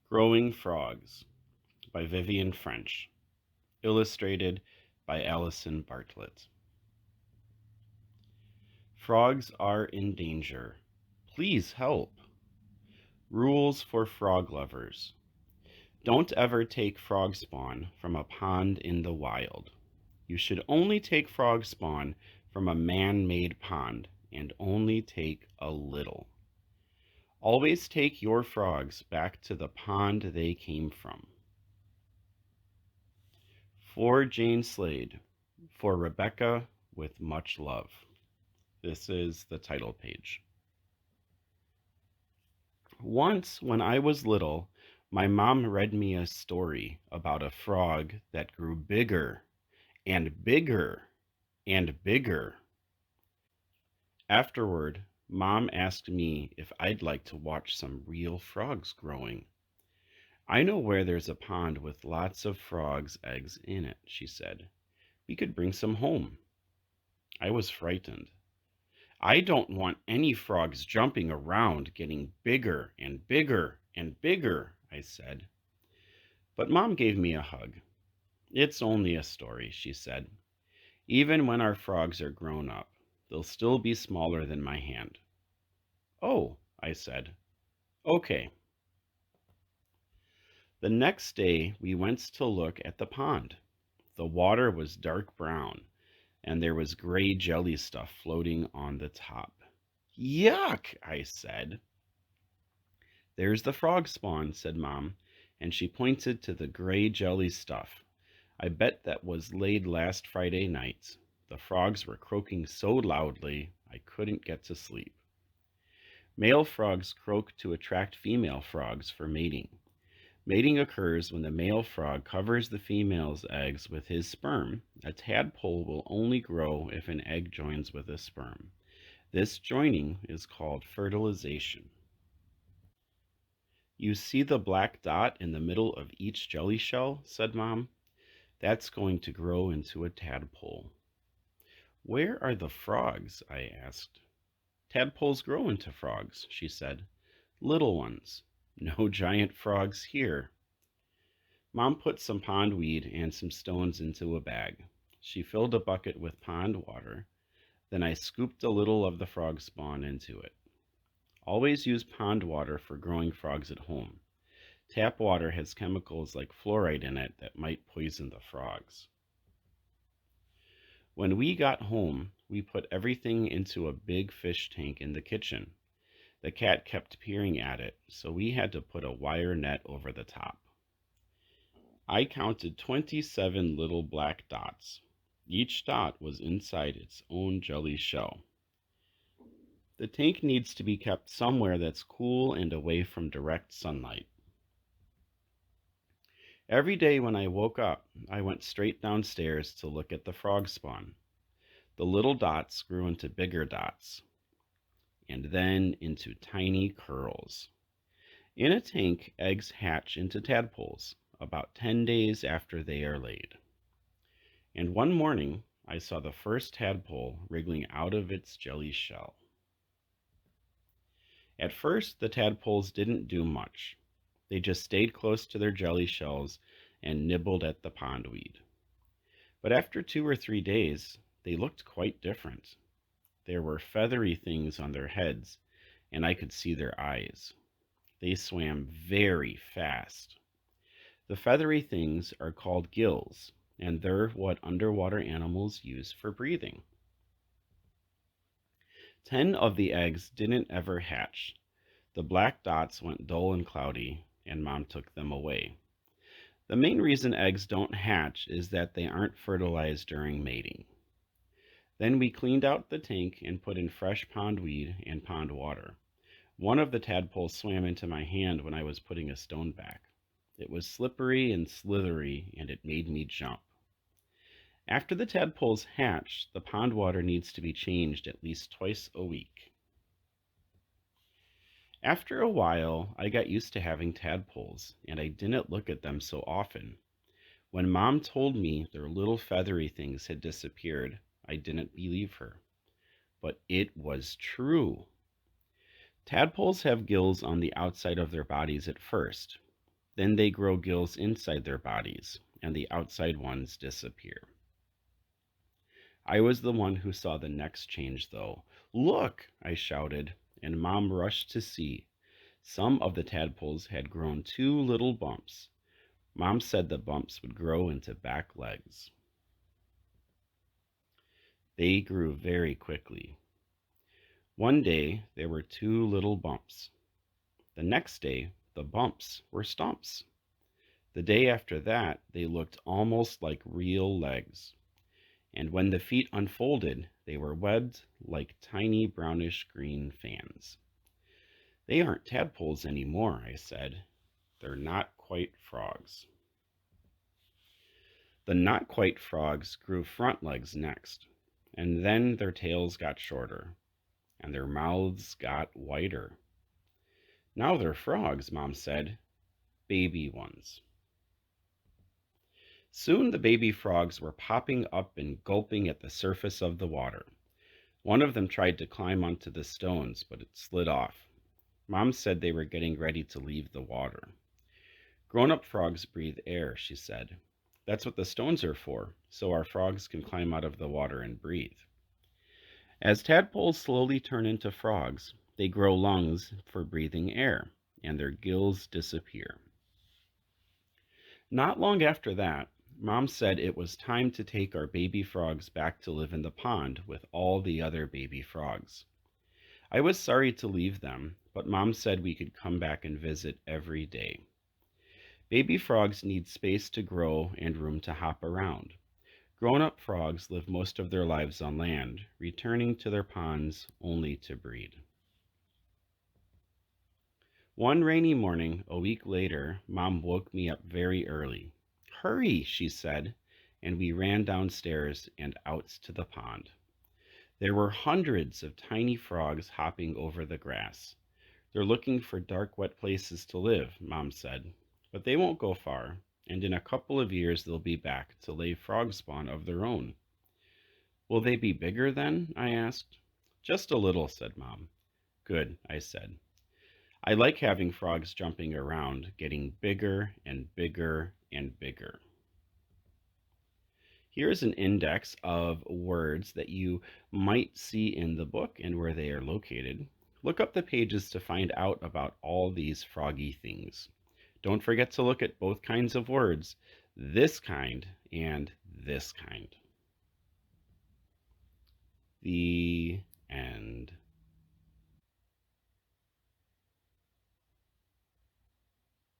Growing Frogs by Vivian French. Illustrated by Allison Bartlett. Frogs are in danger. Please help. Rules for frog lovers. Don't ever take frog spawn from a pond in the wild. You should only take frog spawn from a man-made pond, and only take a little. Always take your frogs back to the pond they came from. For Jane Slade, for Rebecca, with much love. This is the title page. Once, when I was little, my mom read me a story about a frog that grew bigger and bigger and bigger. Afterward, Mom asked me if I'd like to watch some real frogs growing. I know where there's a pond with lots of frogs' eggs in it, she said. We could bring some home. I was frightened. I don't want any frogs jumping around, getting bigger and bigger and bigger, I said. But Mom gave me a hug. It's only a story, she said. Even when our frogs are grown up, they'll still be smaller than my hand. Oh, I said. Okay. The next day we went to look at the pond. The water was dark brown, and there was gray jelly stuff floating on the top. Yuck, I said. There's the frog spawn, said Mom, and she pointed to the gray jelly stuff. I bet that was laid last Friday night. The frogs were croaking so loudly I couldn't get to sleep. Male frogs croak to attract female frogs for mating. Mating occurs when the male frog covers the female's eggs with his sperm. A tadpole will only grow if an egg joins with a sperm. This joining is called fertilization. You see the black dot in the middle of each jelly shell, said Mom. That's going to grow into a tadpole. Where are the frogs? I asked. Tadpoles grow into frogs, she said. Little ones. No giant frogs here. Mom put some pondweed and some stones into a bag. She filled a bucket with pond water. Then I scooped a little of the frog spawn into it. Always use pond water for growing frogs at home. Tap water has chemicals like fluoride in it that might poison the frogs. When we got home, we put everything into a big fish tank in the kitchen. The cat kept peering at it, so we had to put a wire net over the top. I counted 27 little black dots. Each dot was inside its own jelly shell. The tank needs to be kept somewhere that's cool and away from direct sunlight. Every day when I woke up, I went straight downstairs to look at the frog spawn. The little dots grew into bigger dots, and then into tiny curls. In a tank, eggs hatch into tadpoles about 10 days after they are laid. And one morning, I saw the first tadpole wriggling out of its jelly shell. At first, the tadpoles didn't do much. They just stayed close to their jelly shells and nibbled at the pondweed. But after 2 or 3 days, they looked quite different. There were feathery things on their heads, and I could see their eyes. They swam very fast. The feathery things are called gills, and they're what underwater animals use for breathing. 10 of the eggs didn't ever hatch. The black dots went dull and cloudy, and Mom took them away. The main reason eggs don't hatch is that they aren't fertilized during mating. Then we cleaned out the tank and put in fresh pondweed and pond water. One of the tadpoles swam into my hand when I was putting a stone back. It was slippery and slithery, and it made me jump. After the tadpoles hatch, the pond water needs to be changed at least twice a week. After a while, I got used to having tadpoles, and I didn't look at them so often. When Mom told me their little feathery things had disappeared, I didn't believe her. But it was true. Tadpoles have gills on the outside of their bodies at first. Then they grow gills inside their bodies, and the outside ones disappear. I was the one who saw the next change, though. Look, I shouted, and Mom rushed to see. Some of the tadpoles had grown two little bumps. Mom said the bumps would grow into back legs. They grew very quickly. One day there were two little bumps. The next day the bumps were stumps. The day after that they looked almost like real legs. And when the feet unfolded, they were webbed like tiny brownish green fans. They aren't tadpoles anymore, I said. They're not quite frogs. The not quite frogs grew front legs next, and then their tails got shorter, and their mouths got wider. Now they're frogs, Mom said, baby ones. Soon the baby frogs were popping up and gulping at the surface of the water. One of them tried to climb onto the stones, but it slid off. Mom said they were getting ready to leave the water. Grown-up frogs breathe air, she said. That's what the stones are for, so our frogs can climb out of the water and breathe. As tadpoles slowly turn into frogs, they grow lungs for breathing air, and their gills disappear. Not long after that, Mom said it was time to take our baby frogs back to live in the pond with all the other baby frogs. I was sorry to leave them, but Mom said we could come back and visit every day. Baby frogs need space to grow and room to hop around. Grown-up frogs live most of their lives on land, returning to their ponds only to breed. One rainy morning, a week later, Mom woke me up very early. Hurry, she said, and we ran downstairs and out to the pond. There were hundreds of tiny frogs hopping over the grass. They're looking for dark, wet places to live, Mom said, but they won't go far, and in a couple of years they'll be back to lay frog spawn of their own. Will they be bigger then? I asked. Just a little, said Mom. Good, I said. I like having frogs jumping around, getting bigger and bigger and bigger. Here's an index of words that you might see in the book and where they are located. Look up the pages to find out about all these froggy things. Don't forget to look at both kinds of words, this kind and this kind. The end.